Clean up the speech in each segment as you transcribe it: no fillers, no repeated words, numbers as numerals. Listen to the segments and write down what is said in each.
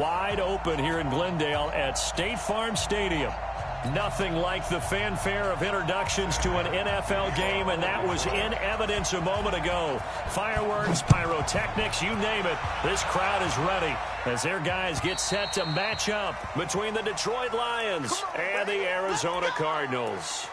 wide open here in Glendale at State Farm Stadium. Nothing like the fanfare of introductions to an NFL game, and that was in evidence a moment ago. Fireworks, pyrotechnics, you name it. This crowd is ready as their guys get set to match up between the Detroit Lions and the Arizona Cardinals.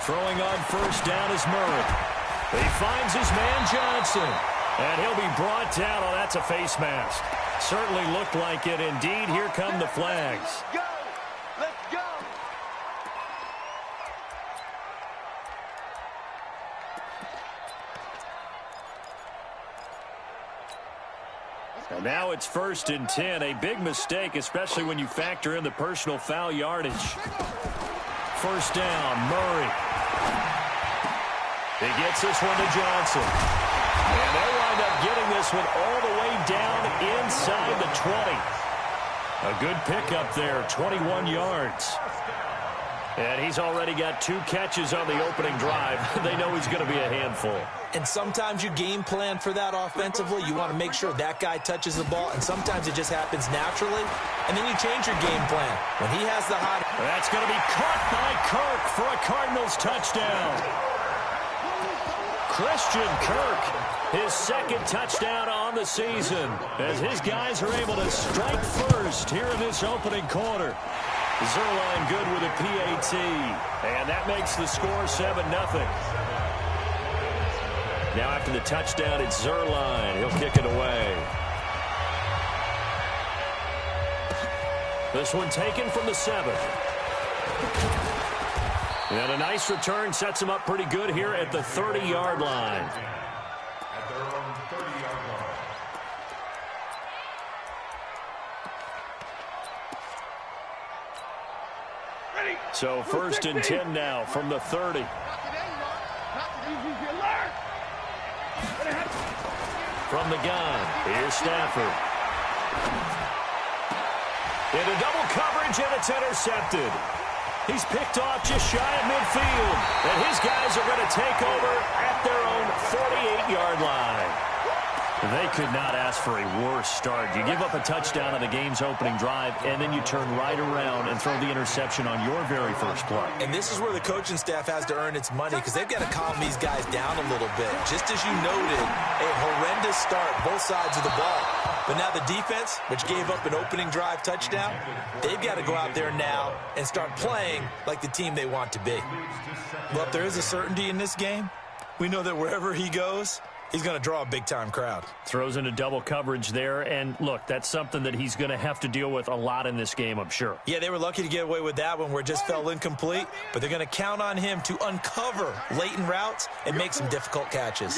Throwing on first down is Murray. He finds his man Johnson. And he'll be brought down. Oh, that's a face mask. Certainly looked like it. Indeed, here come the flags. Go! Let's go! And now it's 1st and 10. A big mistake, especially when you factor in the personal foul yardage. First down, Murray. He gets this one to Johnson. And they wind up getting this one all the way down inside the 20. A good pickup there, 21 yards. And he's already got 2 catches on the opening drive. They know he's going to be a handful. And sometimes you game plan for that offensively. You want to make sure that guy touches the ball, and sometimes it just happens naturally. And then you change your game plan. When he has the hot... That's going to be caught by Kirk for a Cardinals touchdown. Christian Kirk, his 2nd touchdown on the season, as his guys are able to strike first here in this opening quarter. Zerline good with a PAT, and that makes the score 7-0. Now after the touchdown, it's Zerline. He'll kick it away. This one taken from the 7. And a nice return sets him up pretty good here at the 30-yard line. At their own 30-yard line. So 1st and 10 now from the 30. From the gun, here's Stafford. Into double coverage, and it's intercepted. He's picked off just shy of midfield. And his guys are going to take over at their own 48-yard line. They could not ask for a worse start. You give up a touchdown on the game's opening drive, and then you turn right around and throw the interception on your very first play. And this is where the coaching staff has to earn its money, because they've got to calm these guys down a little bit. Just as you noted, a horrendous start, both sides of the ball. But now the defense, which gave up an opening drive touchdown, they've got to go out there now and start playing like the team they want to be. Well, if there is a certainty in this game, we know that wherever he goes, he's going to draw a big-time crowd. Throws into double coverage there, and look, that's something that he's going to have to deal with a lot in this game, I'm sure. Yeah, they were lucky to get away with that one where it just fell incomplete, but they're going to count on him to uncover latent routes and make some difficult catches.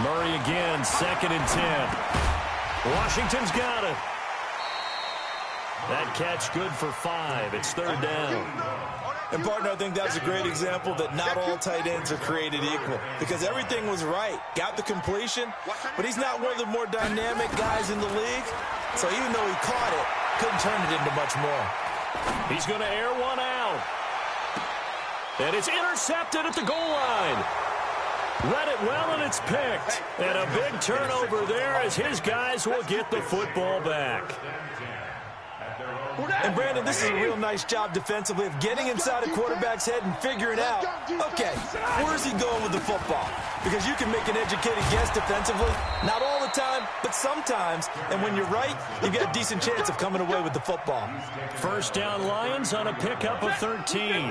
Murray again, 2nd and 10. Washington's got it. That catch good for 5. It's 3rd down. And, partner, I think that's a great example that not all tight ends are created equal, because everything was right. Got the completion, but he's not one of the more dynamic guys in the league. So even though he caught it, couldn't turn it into much more. He's going to air one out. And it's intercepted at the goal line. Read it well, and it's picked. And a big turnover there as his guys will get the football back. And, Brandon, this is a real nice job defensively of getting inside a quarterback's head and figuring out, okay, where's he going with the football? Because you can make an educated guess defensively, not all the time, but sometimes. And when you're right, you've got a decent chance of coming away with the football. First down, Lions on a pickup of 13.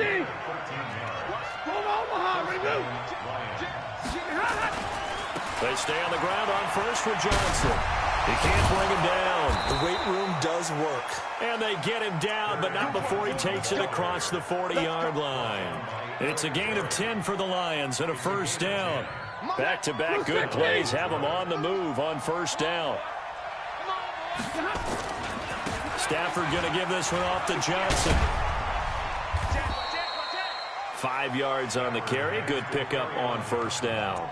They stay on the ground on first for Johnson. He can't bring him down. The weight room does work. And they get him down, but not before he takes it across the 40-yard line. It's a gain of 10 for the Lions and a first down. Back-to-back good plays have them on the move on first down. Stafford going to give this one off to Johnson. 5 yards on the carry. Good pickup on first down.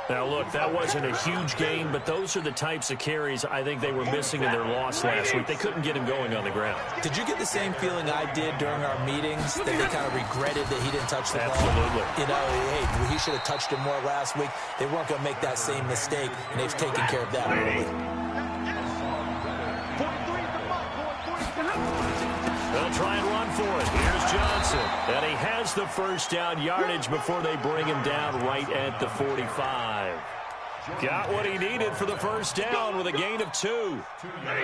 Now, look, that wasn't a huge gain, but those are the types of carries I think they were missing in their loss last week. They couldn't get him going on the ground. Did you get the same feeling I did during our meetings, that they kind of regretted that he didn't touch the ball? Absolutely. You know, hey, he should have touched it more last week. They weren't going to make that same mistake, and they've taken care of that early. They'll try and run for it. Here's Johnson. And he has the first down yardage before they bring him down right at the 45. Got what he needed for the first down with a gain of 2.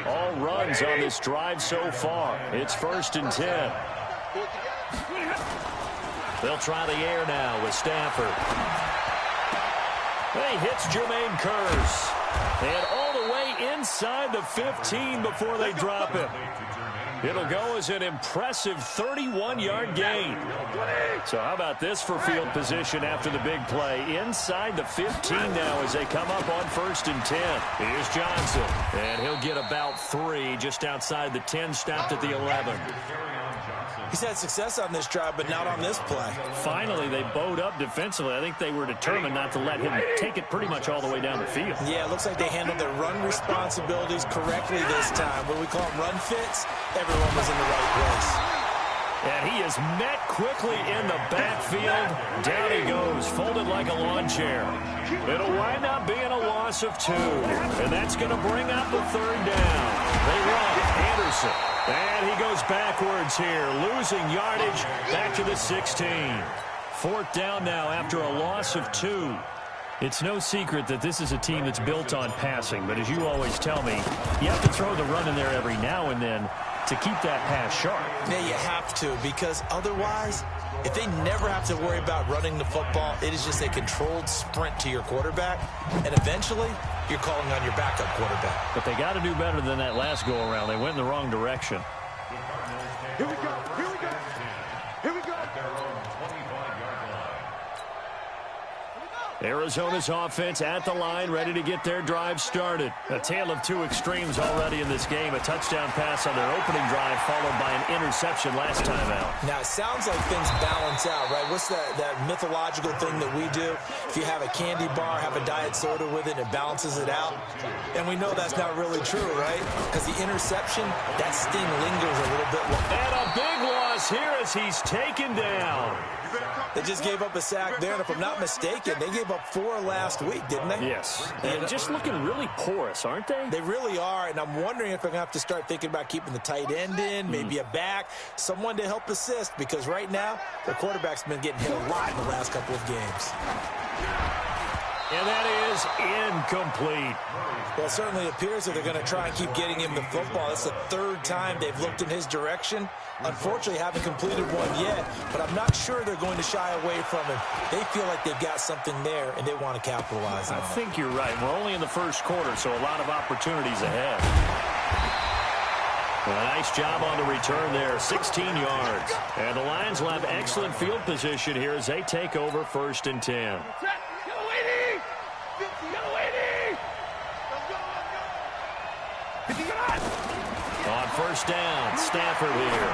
All runs on this drive so far. It's 1st and 10. They'll try the air now with Stafford. He hits Jermaine Kearse. And all the way inside the 15 before they drop him. It'll go as an impressive 31-yard gain. So how about this for field position after the big play? Inside the 15 now as they come up on 1st and 10. Here's Johnson. And he'll get about 3 just outside the 10, stopped at the 11. He's had success on this drive, but not on this play. Finally, they bowed up defensively. I think they were determined not to let him take it pretty much all the way down the field. Yeah, it looks like they handled their run responsibilities correctly this time. What we call them run fits, everyone was in the right place. And he is met quickly in the backfield. Down he goes, folded like a lawn chair. It'll wind up being a loss of 2. And that's going to bring up the 3rd down. They run. Anderson. And he goes backwards here, losing yardage back to the 16. 4th down now after a loss of 2. It's no secret that this is a team that's built on passing, but as you always tell me, you have to throw the run in there every now and then to keep that pass sharp. Yeah, you have to, because otherwise, if they never have to worry about running the football, it is just a controlled sprint to your quarterback, and eventually, you're calling on your backup quarterback. But they got to do better than that last go-around. They went in the wrong direction. Here we go. Here we go. Here we go. At their own 25-yard line. Arizona's offense at the line, ready to get their drive started. A tale of 2 extremes already in this game. A touchdown pass on their opening drive, followed by an interception last time out. Now, it sounds like things balance out, right? What's that mythological thing that we do? If you have a candy bar, have a diet soda with it, it balances it out. And we know that's not really true, right? Because the interception, that sting lingers a little bit longer. And a big loss here as he's taken down. They just gave up a sack there, and if I'm not mistaken, they gave up 4 last week, didn't they? Yes. And just looking really porous, aren't they? They really are, and I'm wondering if they're going to have to start thinking about keeping the tight end in, maybe a back, someone to help assist, because right now, their quarterback's been getting hit a lot in the last couple of games. And that is incomplete. Well, it certainly appears that they're going to try and keep getting him the football. It's the 3rd time they've looked in his direction. Unfortunately, haven't completed one yet, but I'm not sure they're going to shy away from him. They feel like they've got something there, and they want to capitalize on it. I think you're right. We're only in the 1st quarter, so a lot of opportunities ahead. A nice job on the return there, 16 yards. And the Lions will have excellent field position here as they take over 1st and 10. On 1st down, Stafford here.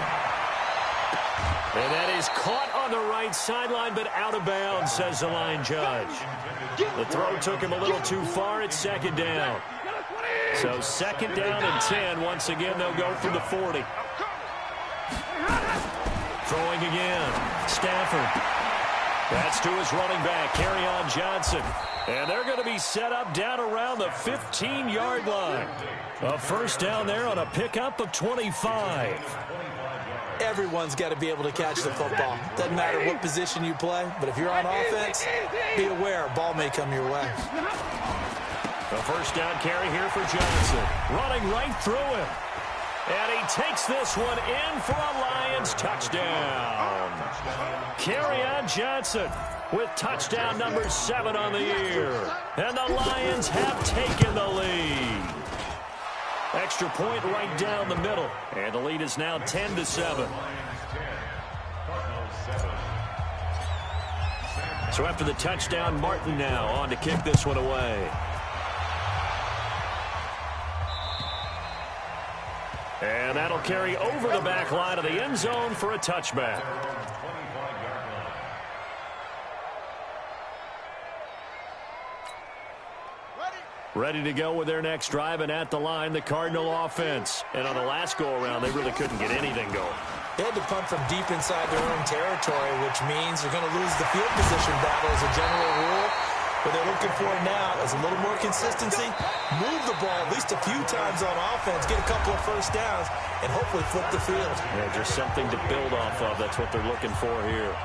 And that is caught on the right sideline, but out of bounds, says the line judge. The throw took him a little too far. It's 2nd down. So 2nd down and 10. Once again, they'll go from the 40. Throwing again. Stafford. That's to his running back, Kerryon Johnson. And they're going to be set up down around the 15-yard line. A 1st down there on a pickup of 25. Everyone's got to be able to catch the football. Doesn't matter what position you play, but if you're on offense, be aware a ball may come your way. A 1st down carry here for Johnson. Running right through him. And he takes this one in for a Lions touchdown. Kerryon Johnson with touchdown number 7 on the year. And the Lions have taken the lead. Extra point right down the middle. And the lead is now 10-7. So after the touchdown, Martin now on to kick this one away. And that'll carry over the back line of the end zone for a touchback. Ready to go with their next drive, and at the line, the Cardinal offense. And on the last go-around, they really couldn't get anything going. They had to punt from deep inside their own territory, which means they're going to lose the field position battle as a general rule. What they're looking for now is a little more consistency, move the ball at least a few times on offense, get a couple of first downs, and hopefully flip the field. Yeah, just something to build off of. That's what they're looking for here.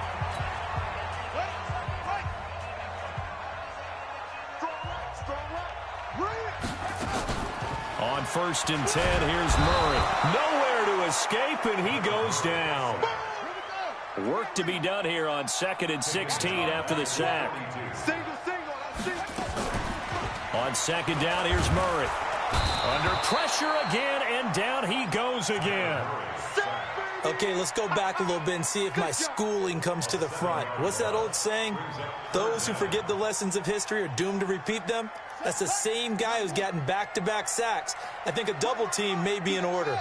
On 1st and 10, here's Murray. Nowhere to escape, and he goes down. Work to be done here on 2nd and 16 after the sack. On 2nd down, here's Murray. Under pressure again, and down he goes again. Okay, let's go back a little bit and see if my schooling comes to the front. What's that old saying? Those who forget the lessons of history are doomed to repeat them. That's the same guy who's gotten back-to-back sacks. I think a double team may be in order.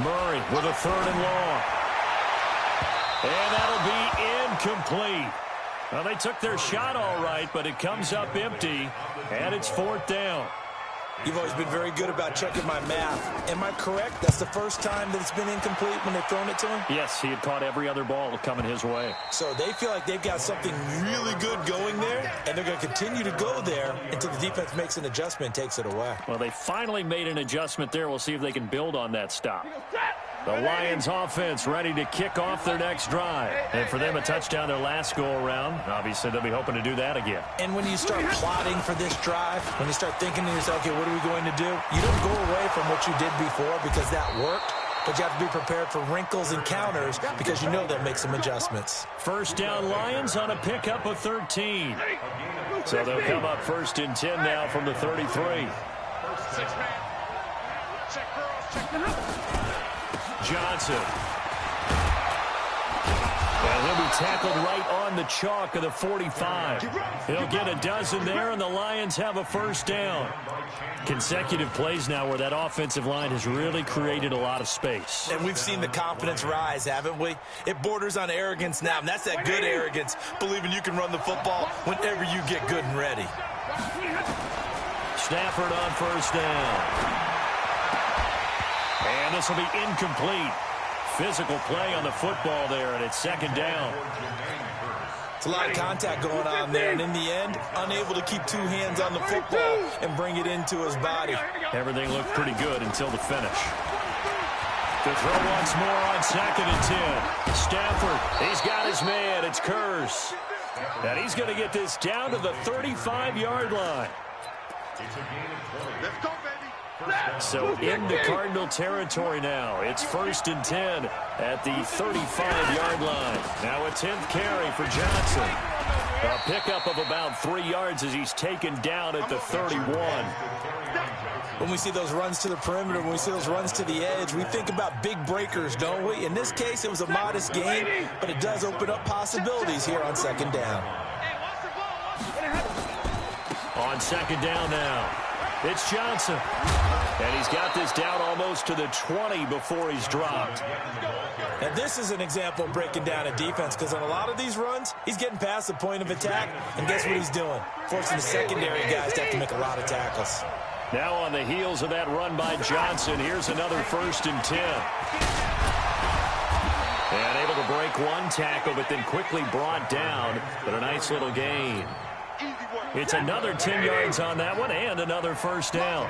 Murray with a 3rd and long. And that'll be incomplete. Well, they took their shot all right, but it comes up empty, and it's 4th down. You've always been very good about checking my math. Am I correct? That's the first time that it's been incomplete when they've thrown it to him? Yes, he had caught every other ball coming his way. So they feel like they've got something really good going there, and they're going to continue to go there until the defense makes an adjustment and takes it away. Well, they finally made an adjustment there. We'll see if they can build on that stop. The Lions offense ready to kick off their next drive. And for them, a touchdown their last go-around. Obviously, they'll be hoping to do that again. And when you start plotting for this drive, when you start thinking to yourself, okay, what are we going to do? You don't go away from what you did before because that worked, but you have to be prepared for wrinkles and counters because you know they'll make some adjustments. 1st down Lions on a pickup of 13. So they'll come up 1st and 10 now from the 33. Johnson. And he'll be tackled right on the chalk of the 45. He'll get a dozen there, and the Lions have a 1st down. Consecutive plays now where that offensive line has really created a lot of space. And we've seen the confidence rise, haven't we? It borders on arrogance now, and that's that good arrogance, believing you can run the football whenever you get good and ready. Stafford on 1st down. And this will be incomplete. Physical play on the football there, and it's 2nd down. It's a lot of contact going on there, and in the end, unable to keep 2 hands on the football and bring it into his body. Everything looked pretty good until the finish. To throw once more on 2nd and 10. Stafford, he's got his man. It's Kurz. And he's going to get this down to the 35-yard line. Let's go, baby. So into Cardinal territory now. It's 1st and 10 at the 35-yard line. Now a 10th carry for Johnson. A pickup of about 3 yards as he's taken down at the 31. When we see those runs to the perimeter, when we see those runs to the edge, we think about big breakers, don't we? In this case, it was a modest gain, but it does open up possibilities here on 2nd down. On 2nd down now, it's Johnson. And he's got this down almost to the 20 before he's dropped. And this is an example of breaking down a defense, because on a lot of these runs, he's getting past the point of attack, and guess what he's doing? Forcing the secondary guys to have to make a lot of tackles. Now on the heels of that run by Johnson, here's another 1st and 10. And able to break one tackle, but then quickly brought down, but a nice little gain. It's another 10 yards on that one, and another 1st down.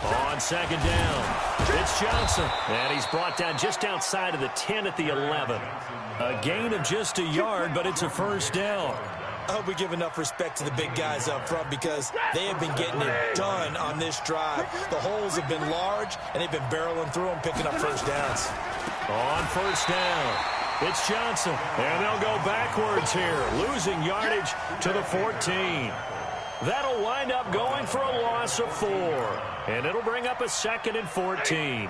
On 2nd down, it's Johnson. And he's brought down just outside of the 10 at the 11. A gain of just a yard, but it's a 1st down. I hope we give enough respect to the big guys up front, because they have been getting it done on this drive. The holes have been large, and they've been barreling through them, picking up 1st downs. On 1st down, it's Johnson. And they'll go backwards here, losing yardage to the 14. That'll wind up going for a loss of 4. And it'll bring up a 2nd and 14.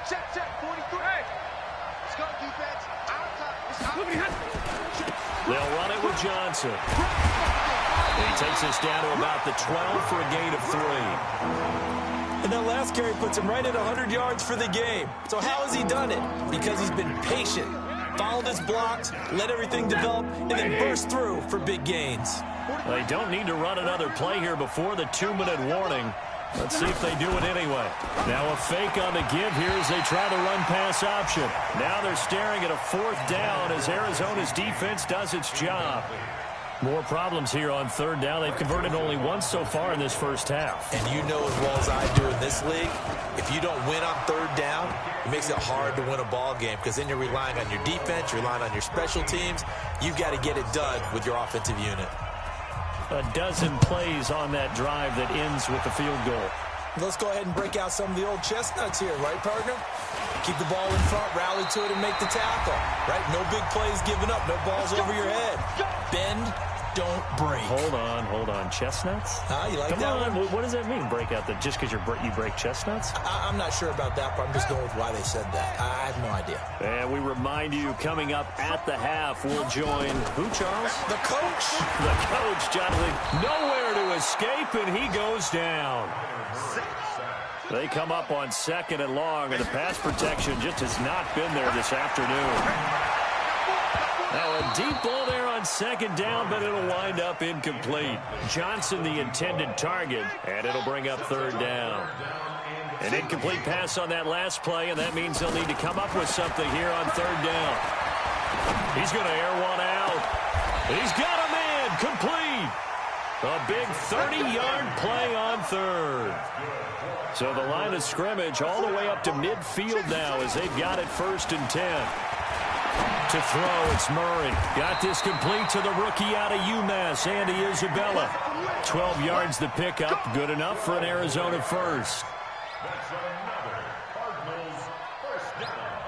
Check, 43. Let's go, defense. Outside. They'll run it with Johnson. And he takes us down to about the 12 for a gain of 3. And that last carry puts him right at 100 yards for the game. So how has he done it? Because he's been patient, followed his blocks, let everything develop, and then burst through for big gains. They don't need to run another play here before the 2-minute warning. Let's see if they do it anyway. Now a fake on the give here as they try the run-pass option. Now they're staring at a 4th down as Arizona's defense does its job. More problems here on 3rd down. They've converted only once so far in this first half. And you know as well as I do in this league, if you don't win on 3rd down, it makes it hard to win a ball game because then you're relying on your defense, you're relying on your special teams. You've got to get it done with your offensive unit. A dozen plays on that drive that ends with the field goal. Let's go ahead and break out some of the old chestnuts here, right, partner? Keep the ball in front, rally to it, and make the tackle, right? No big plays given up, no balls over your head. Bend, don't break. Hold on. Chestnuts? You like Come that on. one? What does that mean, break out? Just because you break chestnuts? I'm not sure about that, but I'm just going with why they said that. I have no idea. And we remind you, coming up at the half, we'll join who, Charles? The coach. The coach, Jonathan. Nowhere to escape, and he goes down. They come up on 2nd and long, and the pass protection just has not been there this afternoon. Now a deep ball there on 2nd down, but it'll wind up incomplete. Johnson the intended target, and it'll bring up 3rd down. An incomplete pass on that last play, and that means they'll need to come up with something here on 3rd down. He's going to air one out. He's got a man complete. A big 30-yard play on 3rd. So the line of scrimmage all the way up to midfield now as they've got it 1st and 10. To throw, it's Murray. Got this complete to the rookie out of UMass, Andy Isabella. 12 yards the pickup, good enough for an Arizona first. That's another Cardinals first down.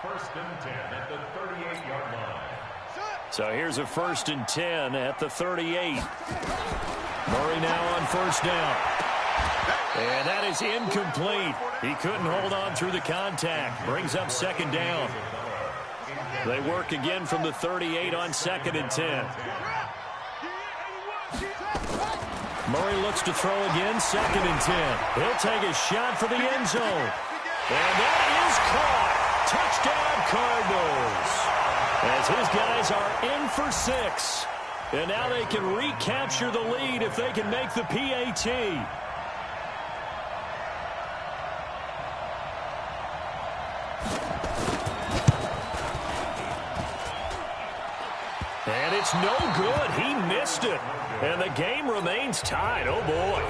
1st and 10 at the 38-yard line. So here's a 1st and 10 at the 38. Murray now on 1st down. And that is incomplete. He couldn't hold on through the contact. Brings up 2nd down. They work again from the 38 on 2nd and 10. Murray looks to throw again, 2nd and 10. He'll take a shot for the end zone. And that is caught. Touchdown, Cardinals. As his guys are in for 6. And now they can recapture the lead if they can make the PAT. And it's no good. He missed it. And the game remains tied. Oh, boy.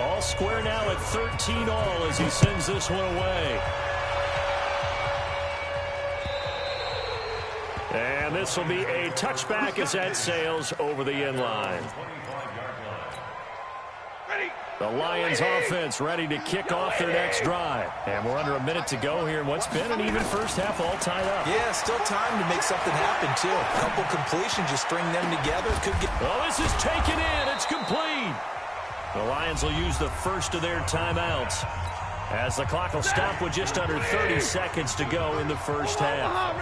All square now at 13 all as he sends this one away. And this will be a touchback as that sails over the end line. The Lions offense ready to kick off their next drive. And we're under a minute to go here in what's been an even first half all tied up. Yeah, still time to make something happen, too. A couple completions, you string them together. Could get. Oh, this is taken in. It's complete. The Lions will use the first of their timeouts as the clock will stop with just under 30 seconds to go in the first half.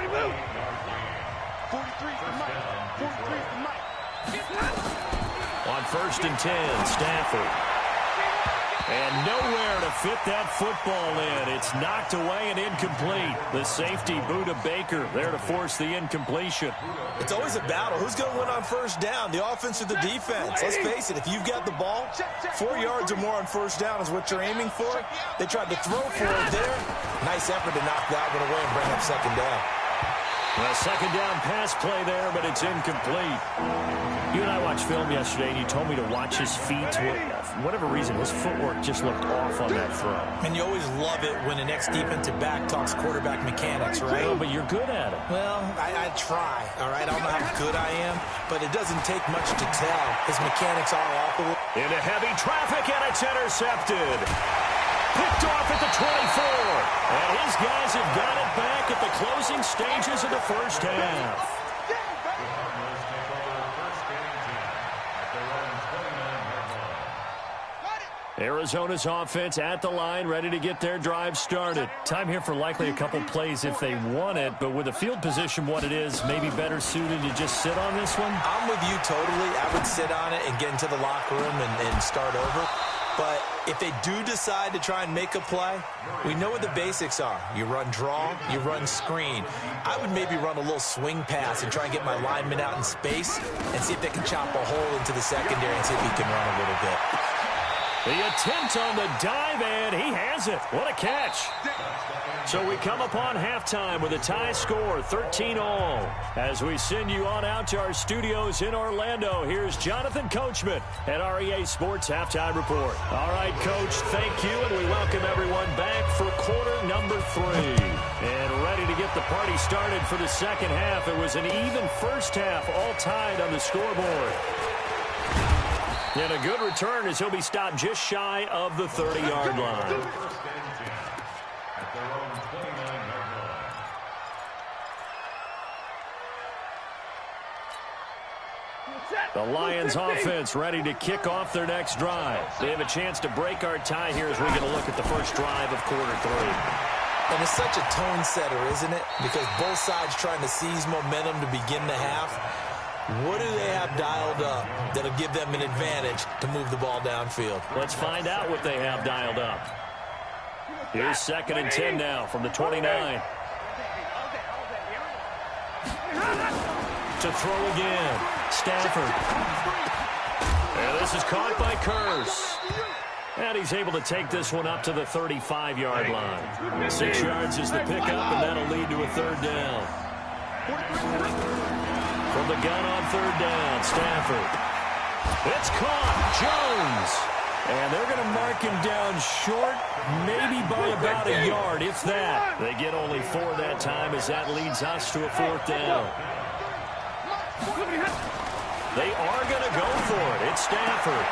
43's the mic. 43's the mic. On 1st and 10, Stafford. And nowhere to fit that football in. It's knocked away and incomplete. The safety, Buda Baker, there to force the incompletion. It's always a battle. Who's going to win on 1st down, the offense or the defense? Let's face it, if you've got the ball, 4 yards or more on 1st down is what you're aiming for. They tried to throw for it there. Nice effort to knock that one away and bring up 2nd down. A 2nd down pass play there, but it's incomplete. You and I watched film yesterday, and you told me to watch his feet. For whatever reason, his footwork just looked off on that throw. And you always love it when the next defensive back talks quarterback mechanics, right? Well, but you're good at it. Well, I try, all right? I don't know how good I am, but it doesn't take much to tell. His mechanics are awful. Into heavy traffic, and it's intercepted. Picked off at the 24. And his guys have got it back at the closing stages of the first half. Arizona's offense at the line, ready to get their drive started. Time here for likely a couple plays if they want it, but with the field position what it is, maybe better suited to just sit on this one? I'm with you totally. I would sit on it and get into the locker room and start over. But if they do decide to try and make a play, we know what the basics are. You run draw, you run screen. I would maybe run a little swing pass and try and get my lineman out in space and see if they can chop a hole into the secondary and see if he can run a little bit. The attempt on the dive, and he has it. What a catch. So we come upon halftime with a tie score, 13-all. As we send you on out to our studios in Orlando, here's Jonathan Coachman at REA Sports Halftime Report. All right, Coach, thank you, and we welcome everyone back for quarter number 3. And ready to get the party started for the second half. It was an even first half, all tied on the scoreboard. And a good return as he'll be stopped just shy of the 30-yard line. The Lions offense ready to kick off their next drive. They have a chance to break our tie here as we get a look at the first drive of quarter 3. And it's such a tone setter, isn't it? Because both sides trying to seize momentum to begin the half. What do they have dialed up that'll give them an advantage to move the ball downfield? Let's find out what they have dialed up. Here's 2nd and 10 now from the 29. To throw again. Stafford. And this is caught by Curse. And he's able to take this one up to the 35-yard line. 6 yards is the pickup, and that'll lead to a 3rd down. From the gun on 3rd down, Stafford. It's caught. Jones. And they're going to mark him down short, maybe by about a yard, if that. They get only 4 that time as that leads us to a 4th down. They are going to go for it. It's Stafford.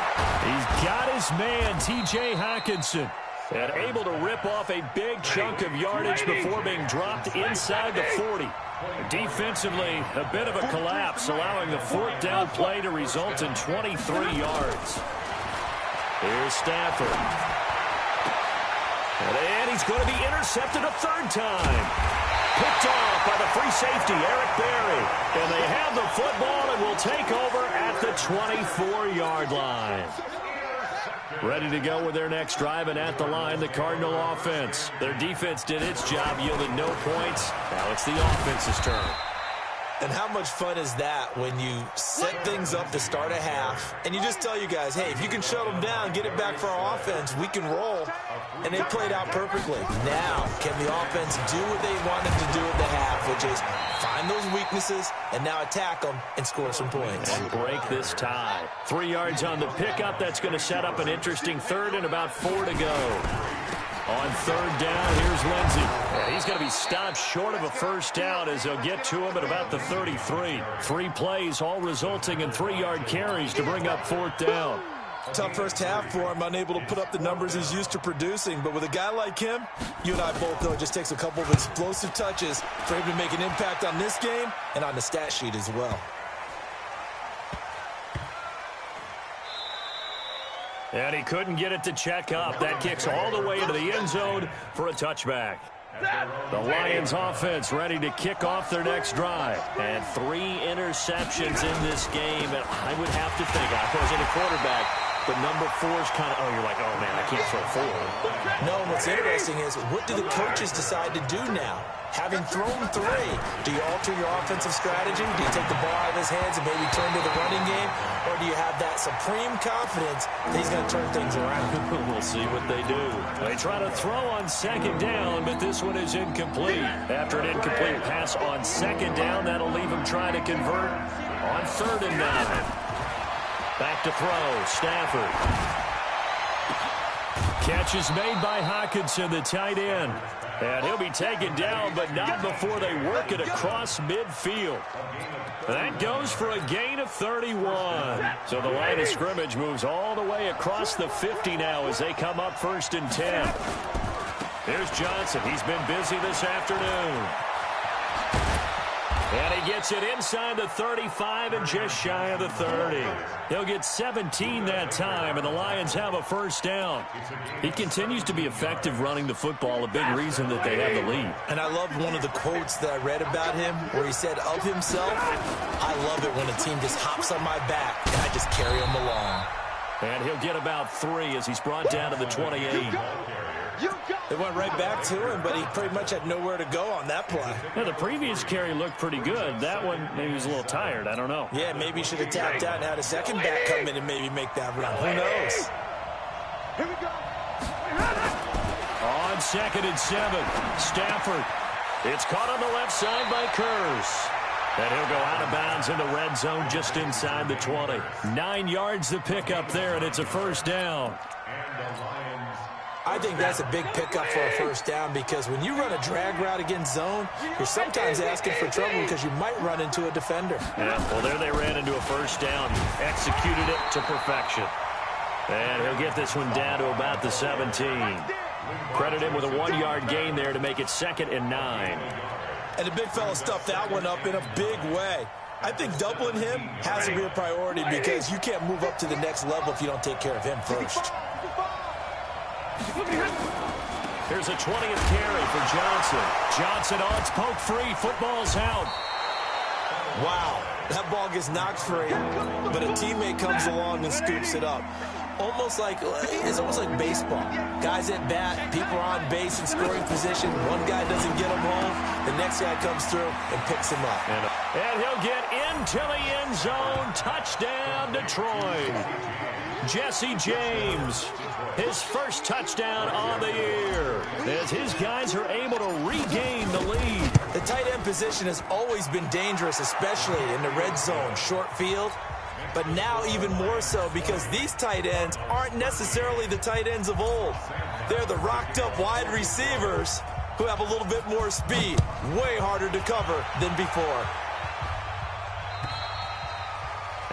He's got his man, T.J. Hockenson, and able to rip off a big chunk of yardage before being dropped inside the 40. Defensively, a bit of a collapse, allowing the 4th down play to result in 23 yards. Here's Stafford. And he's going to be intercepted a 3rd time. Picked off by the free safety, Eric Berry. And they have the football and will take over at the 24-yard line. Ready to go with their next drive, and at the line, the Cardinal offense. Their defense did its job, yielded no points. Now it's the offense's turn. And how much fun is that when you set things up to start a half, and you just tell you guys, hey, if you can shut them down, get it back for our offense, we can roll. And they played out perfectly. Now, can the offense do what they wanted to do at the half, which is find those weaknesses and now attack them and score some points. And break this tie. 3 yards on the pickup. That's going to set up an interesting 3rd and about 4 to go. On 3rd down, here's Lindsey. And he's going to be stopped short of a 1st down as they'll get to him at about the 33. 3 plays, all resulting in 3-yard carries to bring up 4th down. Tough first half for him, unable to put up the numbers he's used to producing. But with a guy like him, you and I both know it just takes a couple of explosive touches for him to make an impact on this game and on the stat sheet as well. And he couldn't get it to check up. That kicks all the way into the end zone for a touchback. The Lions offense ready to kick off their next drive. And 3 interceptions in this game. And I would have to think, if I wasn't a quarterback, the number 4 is kind of, you're like, oh, man, I can't throw 4. No, what's interesting is, what do the coaches decide to do now? Having thrown 3, do you alter your offensive strategy? Do you take the ball out of his hands and maybe turn to the running game? Or do you have that supreme confidence that he's going to turn things around? We'll see what they do. They try to throw on 2nd down, but this one is incomplete. After an incomplete pass on 2nd down, that'll leave him trying to convert on 3rd and 9. Back to throw, Stafford. Catch is made by Hockenson, the tight end. And he'll be taken down, but not before they work it across midfield. That goes for a gain of 31. So the line of scrimmage moves all the way across the 50 now as they come up 1st and 10. Here's Johnson. He's been busy this afternoon. And he gets it inside the 35 and just shy of the 30. He'll get 17 that time, and the Lions have a first down. He continues to be effective running the football, a big reason that they have the lead. And I love one of the quotes that I read about him where he said of himself, "I love it when a team just hops on my back and I just carry them along." And he'll get about 3 as he's brought down to the 28. They went right back to him, but he pretty much had nowhere to go on that play. Yeah, the previous carry looked pretty good. That one, maybe he was a little tired. I don't know. Yeah, maybe he should have tapped out and had a second back come in and maybe make that run. Who knows? Here we go. On 2nd and 7, Stafford. It's caught on the left side by Kurz. And he'll go out of bounds in the red zone just inside the 20. 9 yards to pick up there, and it's a first down. I think that's a big pickup for a first down because when you run a drag route against zone, you're sometimes asking for trouble because you might run into a defender. Yeah, well, there they ran into a first down. Executed it to perfection. And he'll get this one down to about the 17. Credit him with a 1-yard gain there to make it 2nd and 9. And the big fella stuffed that one up in a big way. I think doubling him has to be a priority because you can't move up to the next level if you don't take care of him first. Here's a 20th carry for Johnson. Johnson on its poke free. Football's out. Wow, that ball gets knocked free, but a teammate comes along and scoops it up. It's almost like baseball. Guys at bat, people are on base in scoring position. One guy doesn't get him home. The next guy comes through and picks him up. And he'll get into the end zone. Touchdown, Detroit. Jesse James, his first touchdown on the year, as his guys are able to regain the lead. The tight end position has always been dangerous, especially in the red zone, short field. But now even more so because these tight ends aren't necessarily the tight ends of old. They're the rocked-up wide receivers who have a little bit more speed, way harder to cover than before.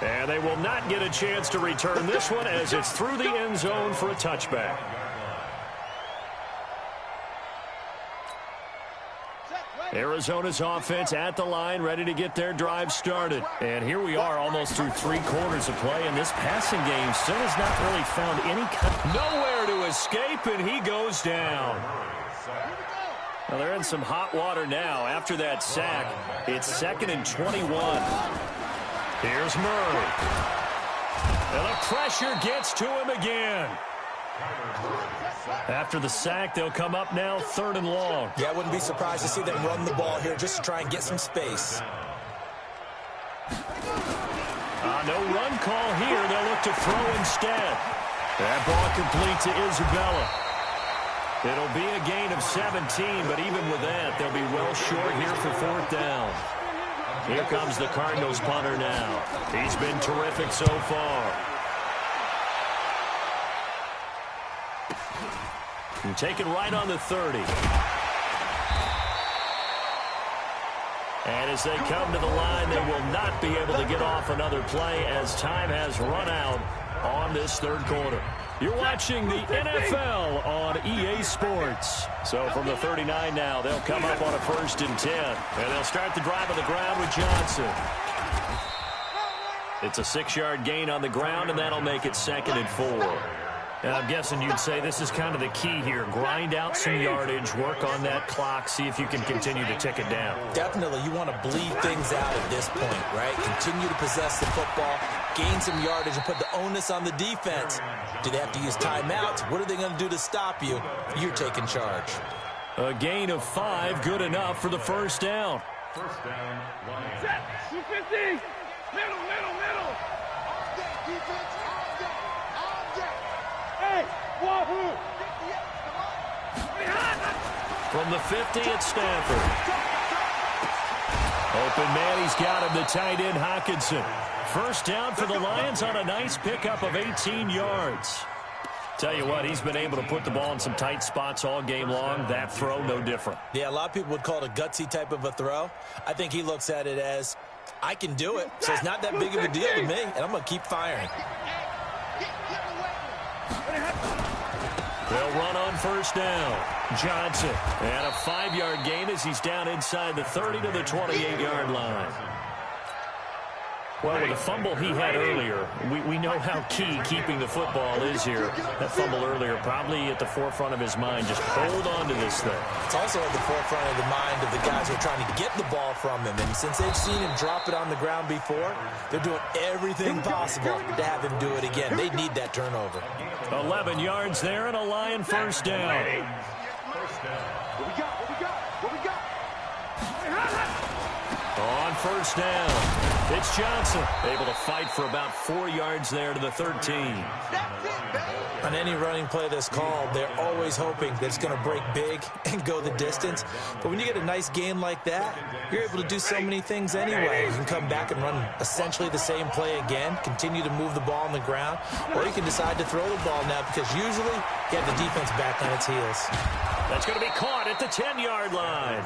And they will not get a chance to return this one as it's through the end zone for a touchback. Arizona's offense at the line, ready to get their drive started. And here we are almost through 3 quarters of play, and this passing game still has not really found any nowhere to escape, and he goes down. Well, they're in some hot water now. After that sack, it's 2nd and 21. Here's Murray. And the pressure gets to him again. After the sack, they'll come up now 3rd and long. Yeah, I wouldn't be surprised to see them run the ball here just to try and get some space. No run call here. They'll look to throw instead. That ball complete to Isabella. It'll be a gain of 17, but even with that, they'll be well short here for 4th down. Here comes the Cardinals punter now. He's been terrific so far. And taken right on the 30. And as they come to the line, they will not be able to get off another play as time has run out on this 3rd quarter. You're watching the NFL on EA Sports. So from the 39 now, they'll come up on a 1st and 10. And they'll start the drive on the ground with Johnson. It's a 6-yard gain on the ground, and that'll make it 2nd and 4. And I'm guessing you'd say this is kind of the key here. Grind out some yardage, work on that clock, see if you can continue to tick it down. Definitely, you want to bleed things out at this point, right? Continue to possess the football, gain some yardage, and put the onus on the defense. Do they have to use timeouts? What are they going to do to stop you? You're taking charge. A gain of 5, good enough for the 1st down. First down, Lions. Set. 250. Middle. All day, defense. All day. Hey, wahoo. From the 50, it's Stafford. Open man, he's got him, the tight end, Hockenson. First down for the Lions on a nice pickup of 18 yards. Tell you what, he's been able to put the ball in some tight spots all game long. That throw, no different. Yeah, a lot of people would call it a gutsy type of a throw. I think he looks at it as, I can do it, so it's not that big of a deal to me, and I'm going to keep firing. They'll run on 1st down. Johnson, and a 5-yard gain as he's down inside the 30 to the 28-yard line. Well, with the fumble he had earlier, we know how key keeping the football is here. That fumble earlier probably at the forefront of his mind. Just hold on to this thing. It's also at the forefront of the mind of the guys who are trying to get the ball from him. And since they've seen him drop it on the ground before, they're doing everything possible to have him do it again. They need that turnover. 11 yards there and a Lion first down. What we got? On first down, it's Johnson, able to fight for about 4 yards there to the 13. On any running play that's called, they're always hoping that it's going to break big and go the distance. But when you get a nice gain like that, you're able to do so many things anyway. You can come back and run essentially the same play again, continue to move the ball on the ground, or you can decide to throw the ball now because usually you have the defense back on its heels. That's going to be caught at the 10-yard line.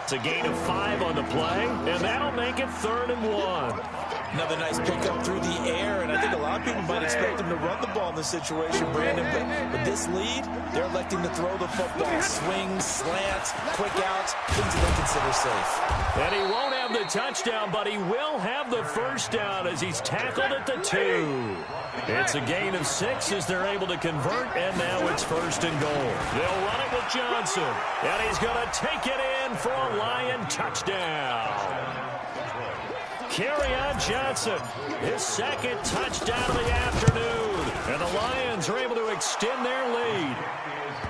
It's a gain of 5 on the play, and that'll make it 3rd and 1. Another nice pickup through the air, and I think a lot of people might expect him to run the ball in this situation, Brandon, but with this lead, they're electing to throw the football. Swings, slants, quick outs, things that they consider safe. And he won't have the touchdown, but he will have the first down as he's tackled at the 2. It's a gain of 6 as they're able to convert, and now it's 1st and goal. They'll run it with Johnson, and he's going to take it in for a Lion touchdown. Kerryon Johnson, his 2nd touchdown of the afternoon, and the Lions are able to extend their lead.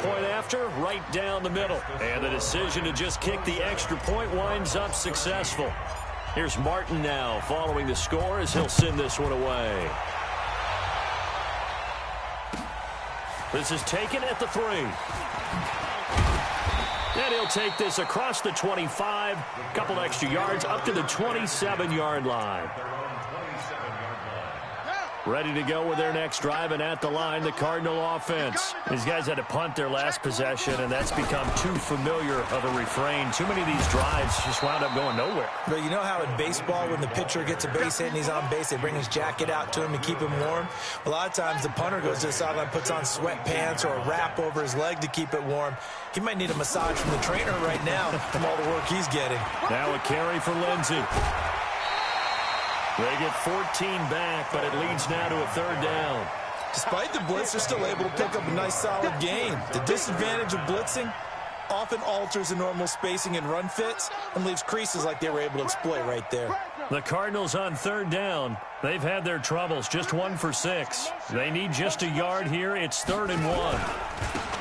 Point after, right down the middle, and the decision to just kick the extra point winds up successful. Here's Martin now following the score as he'll send this one away. This is taken at the 3. And he'll take this across the 25, a couple extra yards up to the 27-yard line. Ready to go with their next drive, and at the line, the Cardinal offense. These guys had to punt their last possession, and that's become too familiar of a refrain. Too many of these drives just wound up going nowhere. But you know how in baseball, when the pitcher gets a base hit and he's on base, they bring his jacket out to him to keep him warm? A lot of times the punter goes to the sideline, puts on sweatpants or a wrap over his leg to keep it warm. He might need a massage from the trainer right now from all the work he's getting. Now a carry for Lindsey. They get 14 back, but it leads now to a 3rd down. Despite the blitz, they're still able to pick up a nice, solid gain. The disadvantage of blitzing often alters the normal spacing and run fits and leaves creases like they were able to exploit right there. The Cardinals on 3rd down. They've had their troubles, just 1 for 6. They need just a yard here. It's 3rd and 1.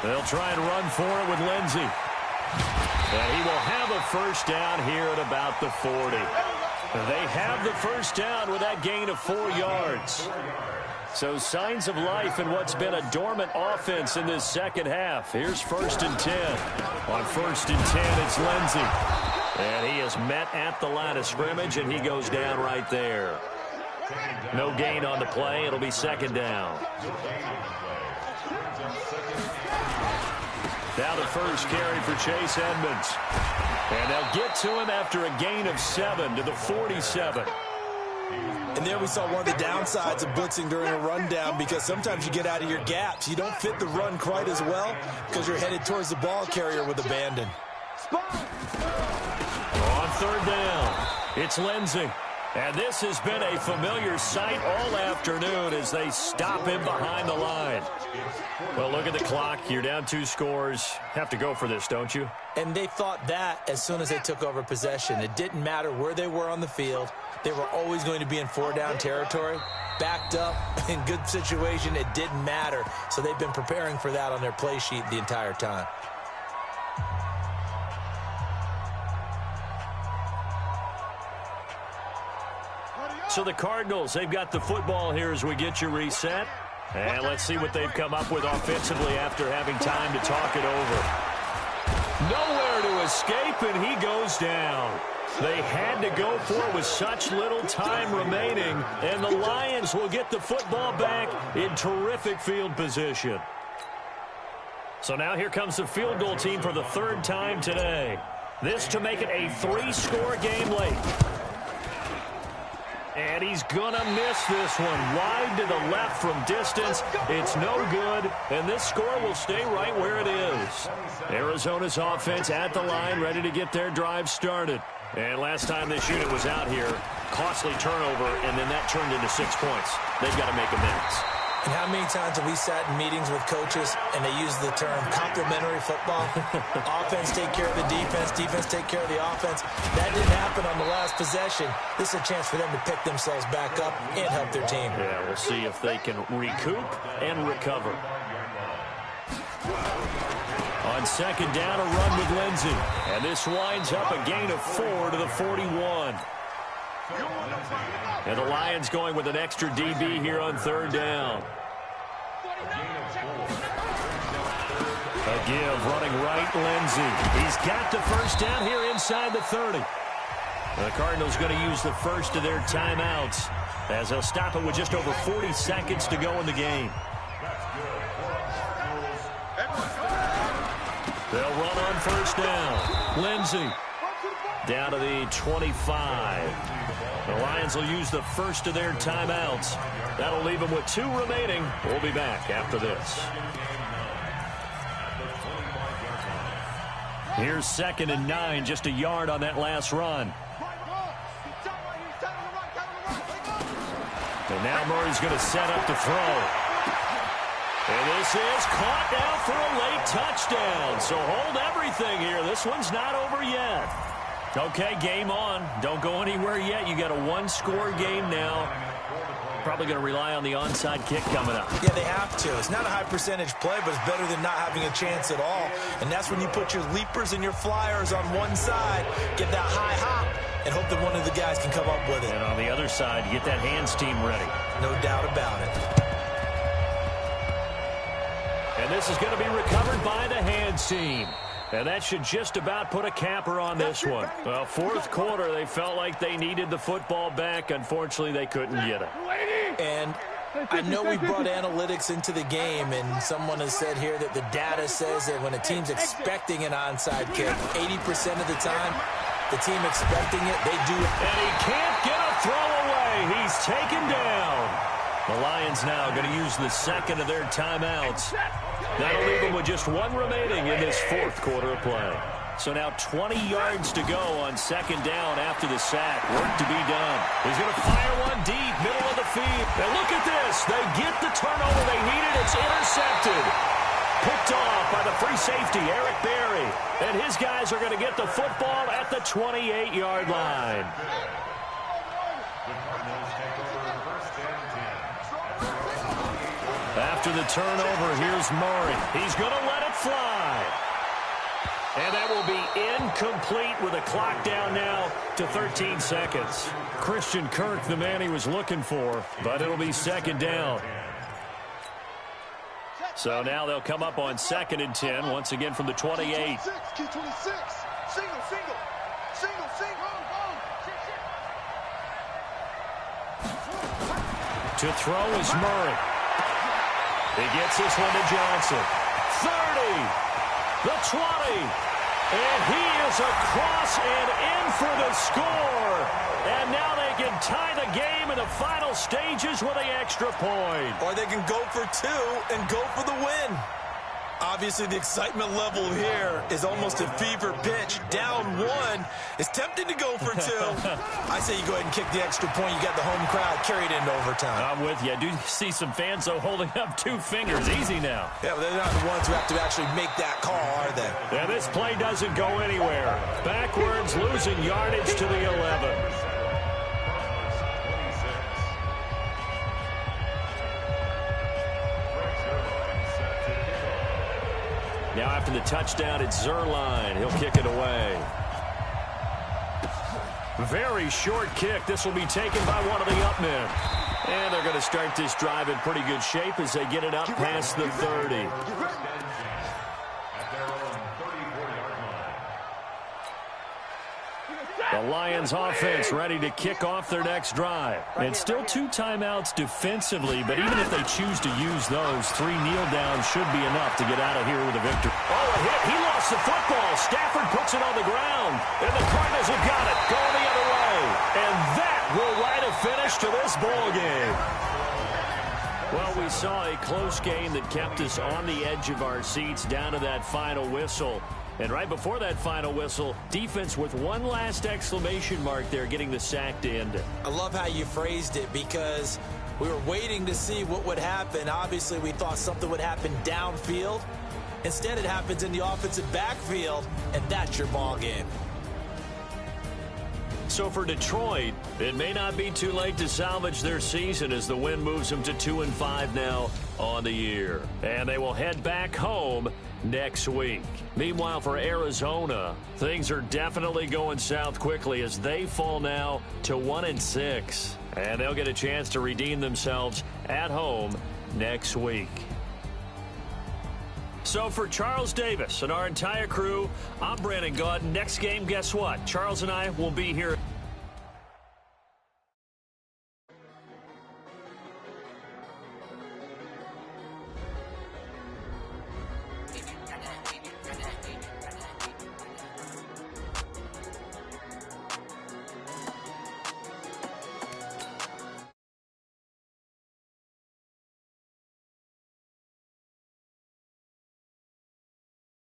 They'll try and run for it with Lindsey. And he will have a first down here at about the 40. They have the first down with that gain of 4 yards. So signs of life in what's been a dormant offense in this second half. Here's 1st and 10. On 1st and 10, it's Lindsey. And he is met at the line of scrimmage, and he goes down right there. No gain on the play. It'll be 2nd down. Now the first carry for Chase Edmonds. And they'll get to him after a gain of 7 to the 47. And there we saw one of the downsides of blitzing during a rundown, because sometimes you get out of your gaps. You don't fit the run quite as well because you're headed towards the ball carrier with abandon. On 3rd down, it's Lindsey. And this has been a familiar sight all afternoon as they stop him behind the line. Well, look at the clock. You're down 2 scores. Have to go for this, don't you? And they thought that as soon as they took over possession. It didn't matter where they were on the field. They were always going to be in 4-down territory. Backed up, in good situation, it didn't matter. So they've been preparing for that on their play sheet the entire time. So the Cardinals, they've got the football here as we get you reset. And let's see what they've come up with offensively after having time to talk it over. Nowhere to escape, and he goes down. They had to go for it with such little time remaining, and the Lions will get the football back in terrific field position. So now here comes the field goal team for the 3rd time today. This to make it a 3-score game late. And he's going to miss this one. Wide to the left from distance. It's no good, and this score will stay right where it is. Arizona's offense at the line, ready to get their drive started. And last time this unit was out here, costly turnover, and then that turned into 6 points. They've got to make amends. And how many times have we sat in meetings with coaches and they use the term complementary football? Offense take care of the defense, defense take care of the offense. That didn't happen on the last possession. This is a chance for them to pick themselves back up and help their team. Yeah, we'll see if they can recoup and recover. On second down, a run with Lindsey. And this winds up a gain of 4 to the 41. And the Lions going with an extra DB here on third down. A give running right, Lindsey. He's got the first down here inside the 30. The Cardinals going to use the first of their timeouts as they'll stop it with just over 40 seconds to go in the game. They'll run on first down. Lindsey down to the 25. The Lions will use the first of their timeouts. That'll leave them with 2 remaining. We'll be back after this. Here's 2nd and 9, just a yard on that last run. And now Murray's going to set up to throw. And this is caught now for a late touchdown. So hold everything here. This one's not over yet. Okay, game on. Don't go anywhere yet. You got a 1-score game now. Probably going to rely on the onside kick coming up. Yeah, they have to. It's not a high percentage play, but it's better than not having a chance at all. And that's when you put your leapers and your flyers on one side, get that high hop, and hope that one of the guys can come up with it. And on the other side, you get that hands team ready. No doubt about it. And this is going to be recovered by the hands team. And that should just about put a capper on this one. Well, fourth quarter, they felt like they needed the football back. Unfortunately, they couldn't get it. And I know we brought analytics into the game, and someone has said here that the data says that when a team's expecting an onside kick, 80% of the time, the team expecting it, they do it. And he can't get a throw away. He's taken down. The Lions now going to use the second of their timeouts. That'll leave them with just 1 remaining in this fourth quarter of play. So now 20 yards to go on second down after the sack. Work to be done. He's going to fire one deep, middle of the field. And look at this. They get the turnover they needed. It's intercepted. Picked off by the free safety, Eric Berry. And his guys are going to get the football at the 28-yard line. After the turnover, here's Murray. He's going to let it fly. And that will be incomplete with a clock down now to 13 seconds. Christian Kirk, the man he was looking for, but it'll be second down. So now they'll come up on 2nd and 10, once again from the 28. To throw is Murray. He gets this one to Johnson. 30, the 20, and he is across and in for the score. And now they can tie the game in the final stages with an extra point. Or they can go for 2 and go for the win. Obviously, the excitement level here is almost a fever pitch. Down 1. It's tempting to go for 2. I say you go ahead and kick the extra point. You got the home crowd carried into overtime. I'm with you. I do see some fans, though, holding up 2 fingers. Easy now. Yeah, but they're not the ones who have to actually make that call, are they? Yeah, this play doesn't go anywhere. Backwards, losing yardage to the 11. Now after the touchdown, it's Zerline. He'll kick it away. Very short kick. This will be taken by one of the up men. And they're going to start this drive in pretty good shape as they get it up past the 30. The Lions offense ready to kick off their next drive. And still 2 timeouts defensively, but even if they choose to use those, 3 kneel downs should be enough to get out of here with a victory. Oh, a hit. He lost the football. Stafford puts it on the ground. And the Cardinals have got it. Going the other way. And that will write a finish to this ball game. Well, we saw a close game that kept us on the edge of our seats down to that final whistle. And right before that final whistle, defense with one last exclamation mark there, getting the sack to end it. I love how you phrased it, because we were waiting to see what would happen. Obviously, we thought something would happen downfield. Instead, it happens in the offensive backfield, and that's your ball game. So for Detroit, it may not be too late to salvage their season as the win moves them to 2-5 now on the year. And they will head back home next week. Meanwhile, for Arizona, things are definitely going south quickly as they fall now to 1-6. And they'll get a chance to redeem themselves at home next week. So for Charles Davis and our entire crew, I'm Brandon Gaudin. Next game, guess what? Charles and I will be here.